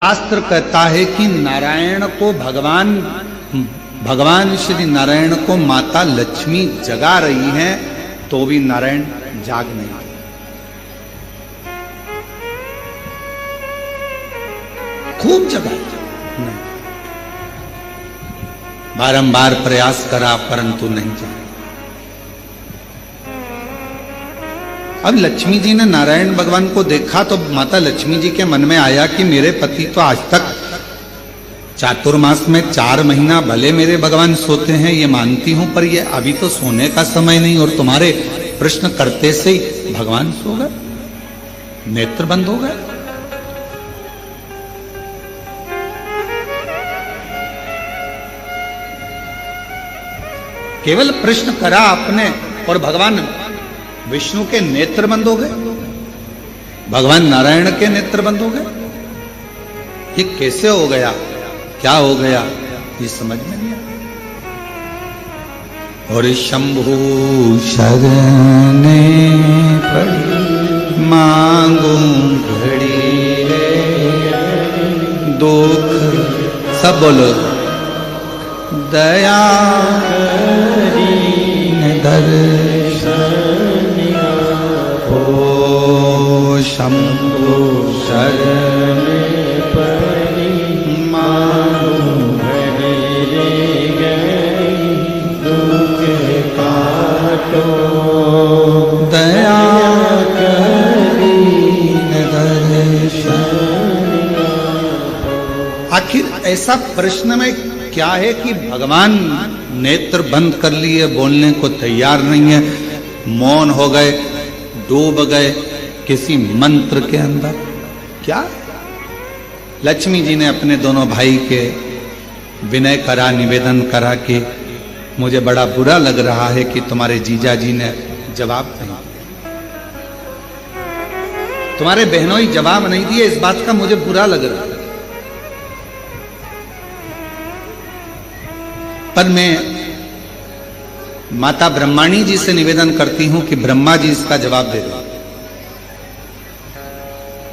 शास्त्र कहता है कि नारायण को भगवान श्री नारायण को माता लक्ष्मी जगा रही हैं, तो भी नारायण जाग नहीं रहे। खूब जगाए, बारंबार प्रयास करा परंतु नहीं जागा। अब लक्ष्मी जी ने नारायण भगवान को देखा तो माता लक्ष्मी जी के मन में आया कि मेरे पति तो आज तक चातुर्मास में 4 महीना भले मेरे भगवान सोते हैं, ये मानती हूं, पर ये अभी तो सोने का समय नहीं, और तुम्हारे प्रश्न करते से ही भगवान सो गए, नेत्र बंद हो गए। केवल प्रश्न करा आपने और भगवान विष्णु के नेत्र बंद हो गए, भगवान नारायण के नेत्र बंद हो गए। ये कैसे हो गया, क्या हो गया, ये समझ में नहीं आया। और शंभु शरणे पड़ी मांगू घड़ी दुख, सब बोलो दया दर्शन ओ शंभु शरण पड़ी मांगू घड़ी गई दुख काटो दया करी दर्शन। आखिर ऐसा प्रश्न में क्या है कि भगवान नेत्र बंद कर लिए, बोलने को तैयार नहीं है, मौन हो गए, डूब गए किसी मंत्र के अंदर। क्या लक्ष्मी जी ने अपने दोनों भाई के विनय करा, निवेदन करा कि मुझे बड़ा बुरा लग रहा है कि तुम्हारे जीजा जी ने जवाब नहीं दिया, तुम्हारे बहनों ही जवाब नहीं दिए, इस बात का मुझे बुरा लग रहा है। पर मैं माता ब्रह्माणी जी से निवेदन करती हूं कि ब्रह्मा जी इसका जवाब दे दो।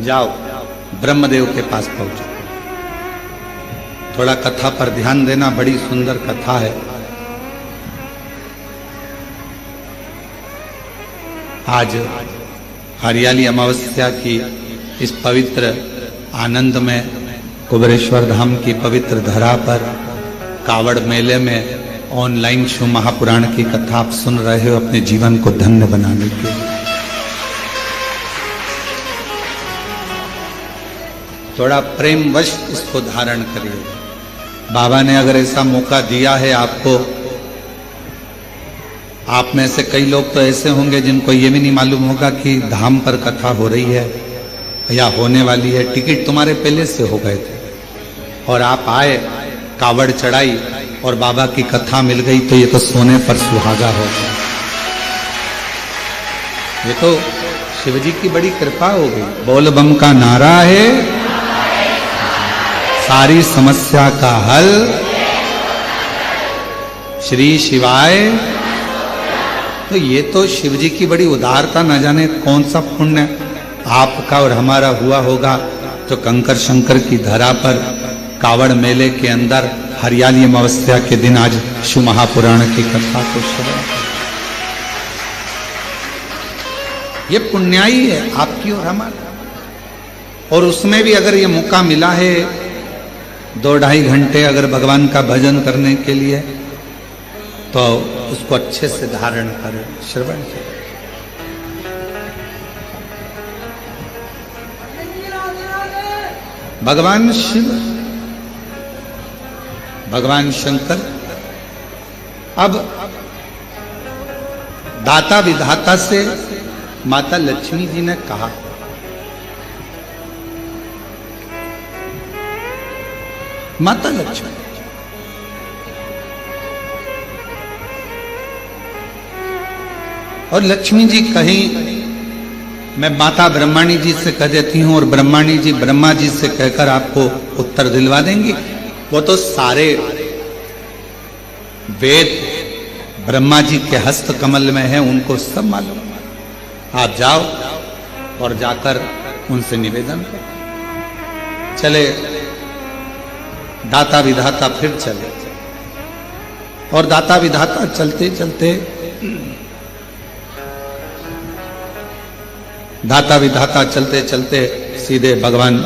जाओ ब्रह्मदेव के पास पहुंचो, थोड़ा कथा पर ध्यान देना, बड़ी सुंदर कथा है। आज हरियाली अमावस्या की इस पवित्र आनंद में कुबेरेश्वर धाम की पवित्र धरा पर कावड़ मेले में ऑनलाइन शिव महापुराण की कथा आप सुन रहे हो अपने जीवन को धन्य बनाने के लिए। थोड़ा प्रेमवश इसको धारण करिए। बाबा ने अगर ऐसा मौका दिया है आपको, आप में से कई लोग तो ऐसे होंगे जिनको ये भी नहीं मालूम होगा कि धाम पर कथा हो रही है या होने वाली है। टिकट तुम्हारे पहले से हो गए थे और आप आए, कावड़ चढ़ाई और बाबा की कथा मिल गई, तो ये तो सोने पर सुहागा हो गया। ये तो शिवजी की बड़ी कृपा हो गई। बोल बम का नारा है, सारी समस्या का हल श्री शिवाय। तो ये तो शिवजी की बड़ी उदारता, न जाने कौन सा पुण्य आपका और हमारा हुआ होगा, तो कंकर शंकर की धरा पर कावड़ मेले के अंदर हरियाली अमावस्या के दिन आज शिव महापुराण की कथा को श्रवण। ये पुण्याई है आपकी और हमारा, और उसमें भी अगर ये मौका मिला है 2-2.5 घंटे अगर भगवान का भजन करने के लिए, तो उसको अच्छे से धारण करें, श्रवण करें। भगवान शिव, भगवान शंकर अब दाता विधाता से माता लक्ष्मी जी ने कहा, माता लक्ष्मी और लक्ष्मी जी कहीं, मैं माता ब्रह्माणी जी से कह देती हूं और ब्रह्माणी जी ब्रह्मा जी से कहकर आपको उत्तर दिलवा देंगी। वो तो सारे वेद ब्रह्मा जी के हस्त कमल में है, उनको सब मालूम। आप जाओ और जाकर उनसे निवेदन करो। चले दाता विधाता फिर चले, और दाता विधाता चलते चलते दाता विधाता चलते चलते सीधे भगवान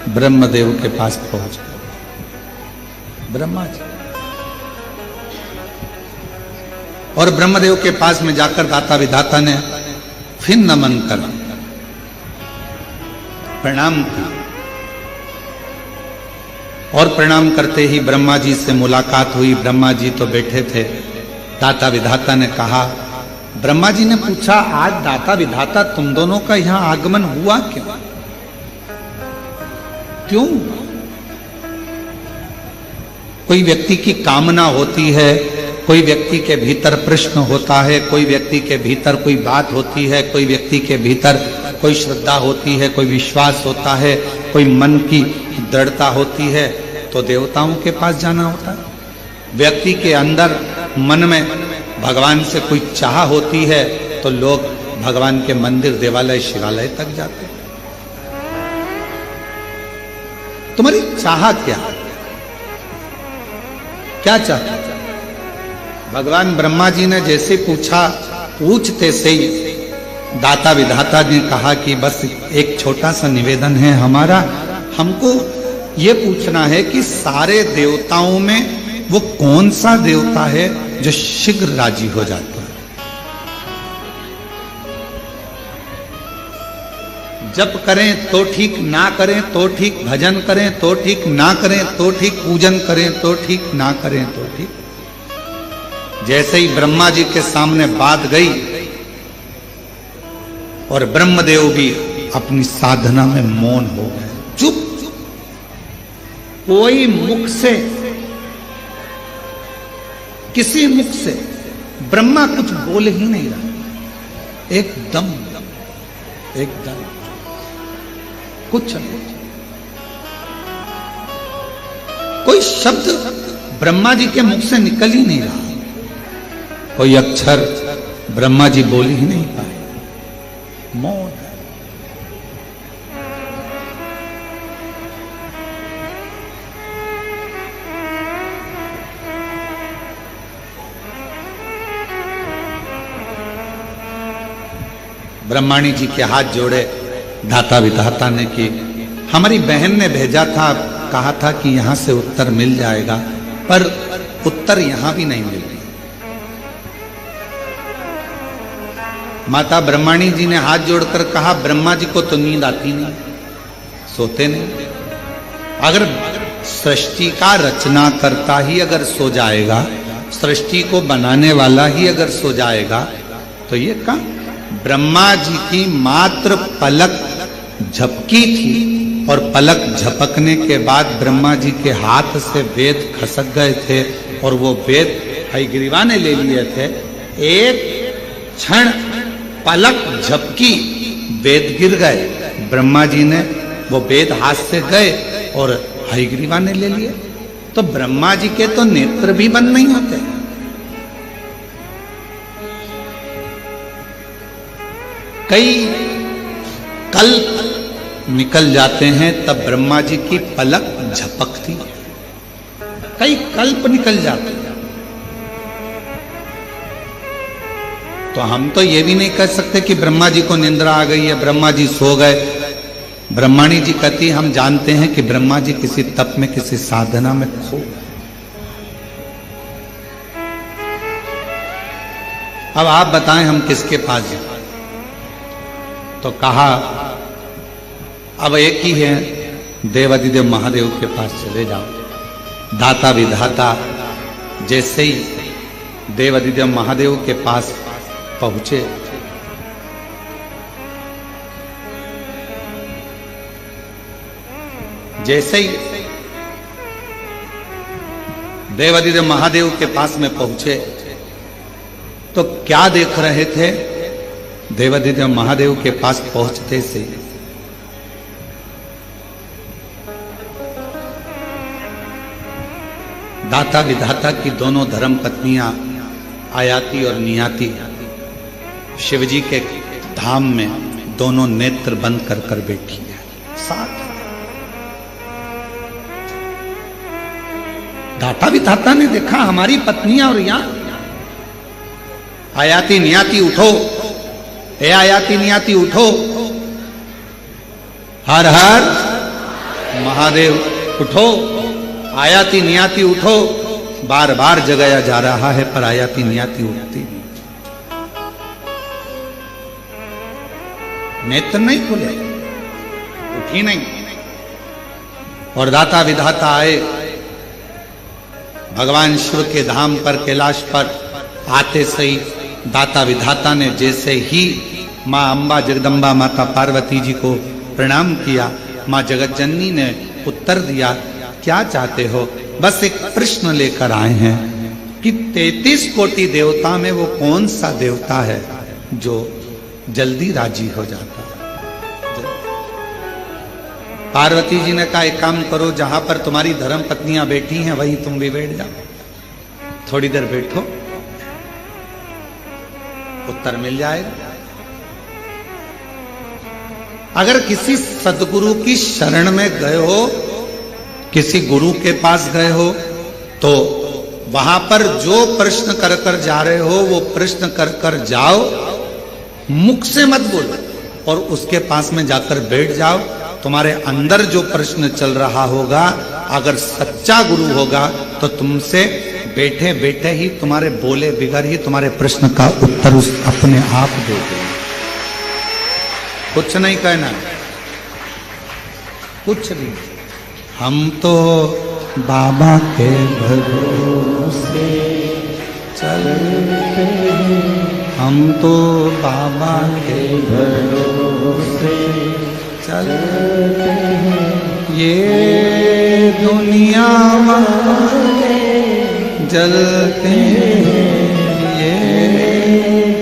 ब्रह्मदेव के पास पहुंच गए। ब्रह्मा जी, और ब्रह्मदेव के पास में जाकर दाता विधाता ने फिर नमन कर प्रणाम किया, और प्रणाम करते ही ब्रह्मा जी से मुलाकात हुई। ब्रह्मा जी तो बैठे थे। दाता विधाता ने कहा, ब्रह्मा जी ने पूछा, आज दाता विधाता तुम दोनों का यहां आगमन हुआ क्यों? क्यों? कोई व्यक्ति की कामना होती है, कोई व्यक्ति के भीतर प्रश्न होता है, कोई व्यक्ति के भीतर कोई बात होती है, कोई व्यक्ति के भीतर कोई श्रद्धा होती है, कोई विश्वास होता है, कोई मन की दृढ़ता होती है, तो देवताओं के पास जाना होता है। व्यक्ति के अंदर मन में भगवान से कोई चाह होती है तो लोग भगवान के मंदिर, देवालय, शिवालय तक जाते हैं। तुम्हारी चाह क्या क्या चाहते? भगवान ब्रह्मा जी ने जैसे पूछा, पूछते से ही दाता विधाता ने कहा कि बस एक छोटा सा निवेदन है हमारा, हमको ये पूछना है कि सारे देवताओं में वो कौन सा देवता है जो शीघ्र राजी हो जाता है? जप करें तो ठीक, ना करें तो ठीक, भजन करें तो ठीक, ना करें तो ठीक, पूजन करें तो ठीक, ना करें तो ठीक। जैसे ही ब्रह्मा जी के सामने बात गई और ब्रह्मदेव भी अपनी साधना में मौन हो गए, चुप। कोई मुख से, किसी मुख से ब्रह्मा कुछ बोल ही नहीं रहा। एकदम कुछ नहीं, कोई शब्द ब्रह्मा जी के मुख से निकल ही नहीं रहा, कोई अक्षर ब्रह्मा जी बोल ही नहीं पाए, मौन। ब्रह्माणी जी के हाथ जोड़े दाता विधाता ने कि हमारी बहन ने भेजा था, कहा था कि यहां से उत्तर मिल जाएगा, पर उत्तर यहां भी नहीं मिल रही। माता ब्रह्माणी जी ने हाथ जोड़कर कहा, ब्रह्मा जी को तो नींद आती नहीं, सोते नहीं। अगर सृष्टि का रचना करता ही अगर सो जाएगा, सृष्टि को बनाने वाला ही अगर सो जाएगा, तो ये कहां? ब्रह्मा जी की मात्र पलक झपकी थी, और पलक झपकने के बाद ब्रह्मा जी के हाथ से वेद खसक गए थे, और वो वेद हयग्रीवा ने ले लिए थे। एक क्षण पलक झपकी, वेद गिर गए, ब्रह्मा जी ने वो वेद हाथ से गए और हयग्रीवा ने ले लिए। तो ब्रह्मा जी के तो नेत्र भी बंद नहीं होते। कई कल्प निकल जाते हैं तब ब्रह्मा जी की पलक झपकती, कई कल्प निकल जाते हैं। तो हम तो ये भी नहीं कह सकते कि ब्रह्मा जी को निंद्रा आ गई है, ब्रह्मा जी सो गए। ब्रह्माणी जी कहती, हम जानते हैं कि ब्रह्मा जी किसी तप में, किसी साधना में खो गए। अब आप बताएं हम किसके पास जाएं? तो कहा अब एक ही है, देवादिदेव महादेव के पास चले जाओ। दाता विधाता जैसे ही देवादिदेव महादेव के पास पहुंचे, जैसे ही देवादिदेव महादेव के पास में पहुंचे तो क्या देख रहे थे? देवादिदेव महादेव के पास पहुंचते से दाता विधाता की दोनों धर्म पत्नियां आयाति और नियाति शिवजी के धाम में दोनों नेत्र बंद कर कर बैठी है साथ। दाता विधाता ने देखा हमारी पत्नियां और यहां आयाति नियाति उठो, हे आयाति नियाति उठो, हर हर महादेव उठो, आयाति नियाति उठो। बार बार जगाया जा रहा है पर आयाति नियाति उठती नहीं, नेत्र नहीं खुले, उठी नहीं। और दाता विधाता आए भगवान शिव के धाम पर, कैलाश पर आते सही दाता विधाता ने जैसे ही मां अंबा जगदम्बा माता पार्वती जी को प्रणाम किया, मां जगतजननी ने उत्तर दिया, क्या चाहते हो? बस एक प्रश्न लेकर आए हैं कि 33 कोटि देवता में वो कौन सा देवता है जो जल्दी राजी हो जाता है? पार्वती जी ने कहा एक काम करो, जहां पर तुम्हारी धर्म पत्नियां बैठी हैं वहीं तुम भी बैठ जाओ, थोड़ी देर बैठो, उत्तर मिल जाएगा। अगर किसी सदगुरु की शरण में गए हो, किसी गुरु के पास गए हो, तो वहां पर जो प्रश्न कर कर जा रहे हो वो प्रश्न कर कर जाओ, मुख से मत बोलो, और उसके पास में जाकर बैठ जाओ। तुम्हारे अंदर जो प्रश्न चल रहा होगा, अगर सच्चा गुरु होगा तो तुमसे बैठे बैठे ही तुम्हारे बोले बिगड़ ही तुम्हारे प्रश्न का उत्तर उस अपने आप दे देगा। कुछ नहीं कहना, कुछ नहीं। हम तो बाबा के भरोसे चलते हैं, हम तो बाबा के भरोसे चलते हैं, ये दुनिया वाले जलते हैं, ये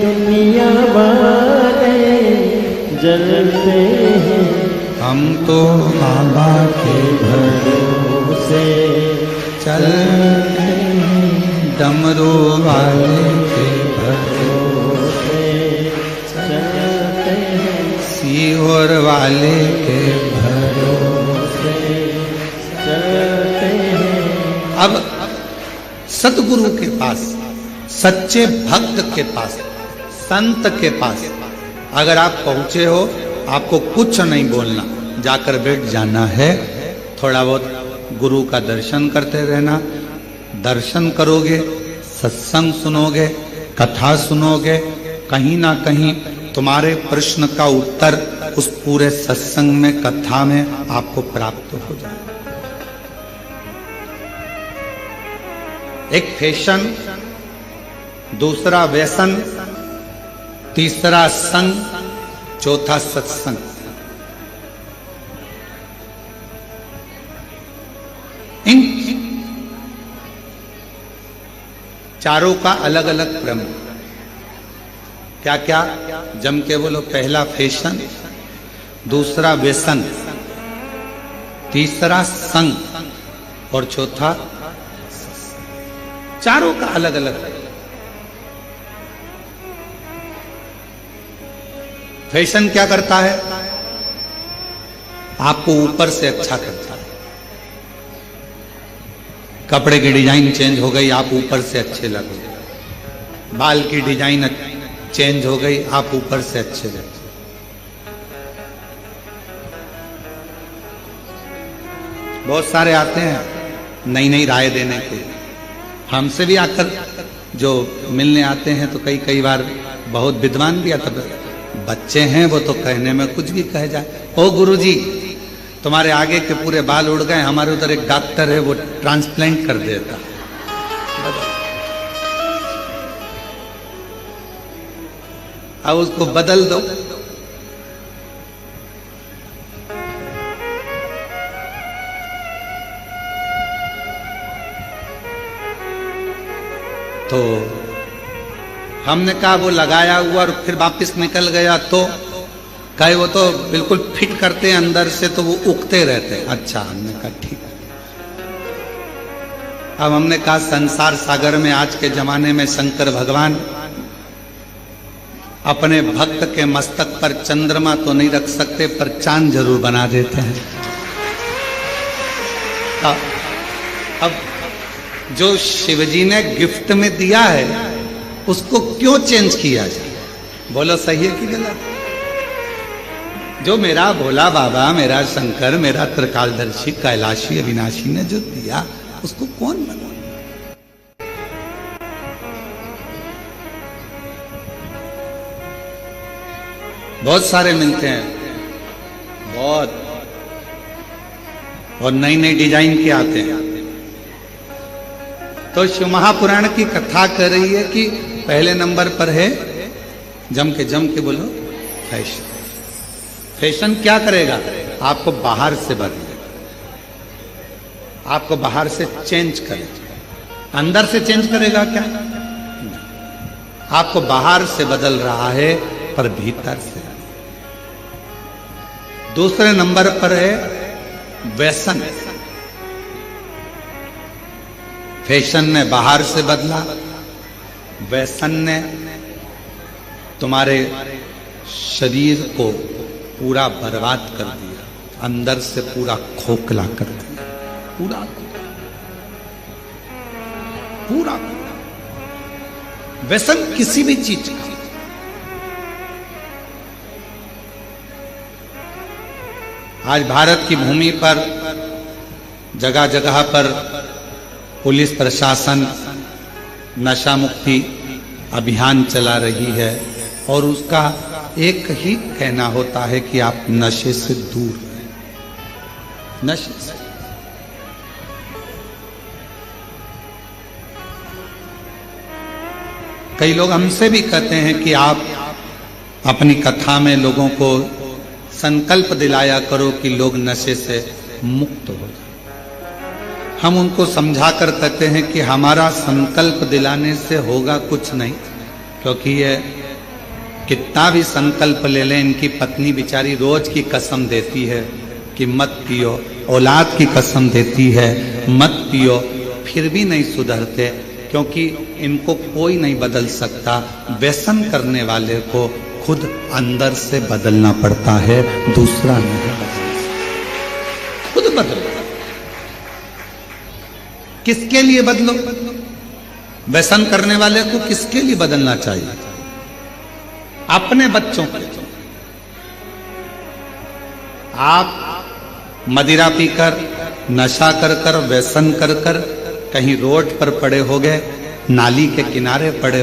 दुनिया वाले जलते हैं, हम तो बाबा के भरोसे चलते हैं, डमरू वाले के भरोसे चलते हैं, सीहोर वाले के भरोसे चलते हैं। अब सतगुरु के पास, सच्चे भक्त के पास, संत के पास अगर आप पहुंचे हो, आपको कुछ नहीं बोलना, जाकर बैठ जाना है। थोड़ा बहुत गुरु का दर्शन करते रहना, दर्शन करोगे, सत्संग सुनोगे, कथा सुनोगे, कहीं ना कहीं तुम्हारे प्रश्न का उत्तर उस पूरे सत्संग में, कथा में आपको प्राप्त हो जाए। एक फैशन, दूसरा व्यसन, तीसरा संग, चौथा सत्संग। इन चारों का अलग अलग क्रम। क्या क्या? जम के बोलो। पहला फैशन, दूसरा व्यसन, तीसरा संग और चौथा। चारों का अलग अलग। फैशन क्या करता है? आपको ऊपर से अच्छा करता है। कपड़े की डिजाइन चेंज हो गई, आप ऊपर से अच्छे लगोगे। बाल की डिजाइन चेंज हो गई, आप ऊपर से अच्छे लगोगे। बहुत सारे आते हैं नई नई राय देने के, हमसे भी आकर जो मिलने आते हैं तो कई बार बहुत विद्वान भी आता। बच्चे हैं वो तो कहने में कुछ भी कह जाए। ओ गुरुजी, तुम्हारे आगे के पूरे बाल उड़ गए, हमारे उधर एक डॉक्टर है वो ट्रांसप्लांट कर देता। अब उसको बदल दो। तो हमने कहा वो लगाया हुआ और फिर वापस निकल गया, तो कहे वो तो बिल्कुल फिट करते हैं अंदर से, तो वो उगते रहते हैं। अच्छा, हमने कहा ठीक है। अब हमने कहा संसार सागर में आज के जमाने में शंकर भगवान अपने भक्त के मस्तक पर चंद्रमा तो नहीं रख सकते, पर चांद जरूर बना देते हैं। अब जो शिवजी ने गिफ्ट में दिया है उसको क्यों चेंज किया जाए? बोलो सही है कि गलत? जो मेरा भोला बाबा, मेरा शंकर, मेरा त्रिकालदर्शी, कैलाशी, अविनाशी ने जो दिया उसको कौन बना? बहुत सारे मिलते हैं, बहुत, और नई नई डिजाइन के आते हैं। तो शिव महापुराण की कथा कर रही है कि पहले नंबर पर है, जम के बोलो, फैशन। फैशन क्या करेगा? आपको बाहर से बदलेगा, आपको बाहर से चेंज करेगा। अंदर से चेंज करेगा क्या? आपको बाहर से बदल रहा है पर भीतर से। दूसरे नंबर पर है व्यसन। फैशन ने बाहर से बदला, व्यसन ने तुम्हारे शरीर को पूरा बर्बाद कर दिया, अंदर से पूरा खोखला कर दिया, पूरा पूरा। व्यसन किसी भी चीज का, आज भारत की भूमि पर जगह जगह पर पुलिस प्रशासन नशा मुक्ति अभियान चला रही है और उसका एक ही कहना होता है कि आप नशे से दूर रहें, नशे से। कई लोग हमसे भी कहते हैं कि आप अपनी कथा में लोगों को संकल्प दिलाया करो कि लोग नशे से मुक्त हो जाए। हम उनको समझा कर कहते हैं कि हमारा संकल्प दिलाने से होगा कुछ नहीं, क्योंकि ये कितना भी संकल्प ले लें, इनकी पत्नी बेचारी रोज की कसम देती है कि मत पियो, औलाद की कसम देती है मत पियो, फिर भी नहीं सुधरते, क्योंकि इनको कोई नहीं बदल सकता। व्यसन करने वाले को खुद अंदर से बदलना पड़ता है, दूसरा नहीं बदल, खुद बदलो। किसके लिए बदलो? व्यसन करने वाले को किसके लिए बदलना चाहिए? अपने बच्चों के लिए। आप मदिरा पीकर, नशा कर कर, व्यसन कर कर कहीं रोड पर पड़े हो गए, नाली के किनारे पड़े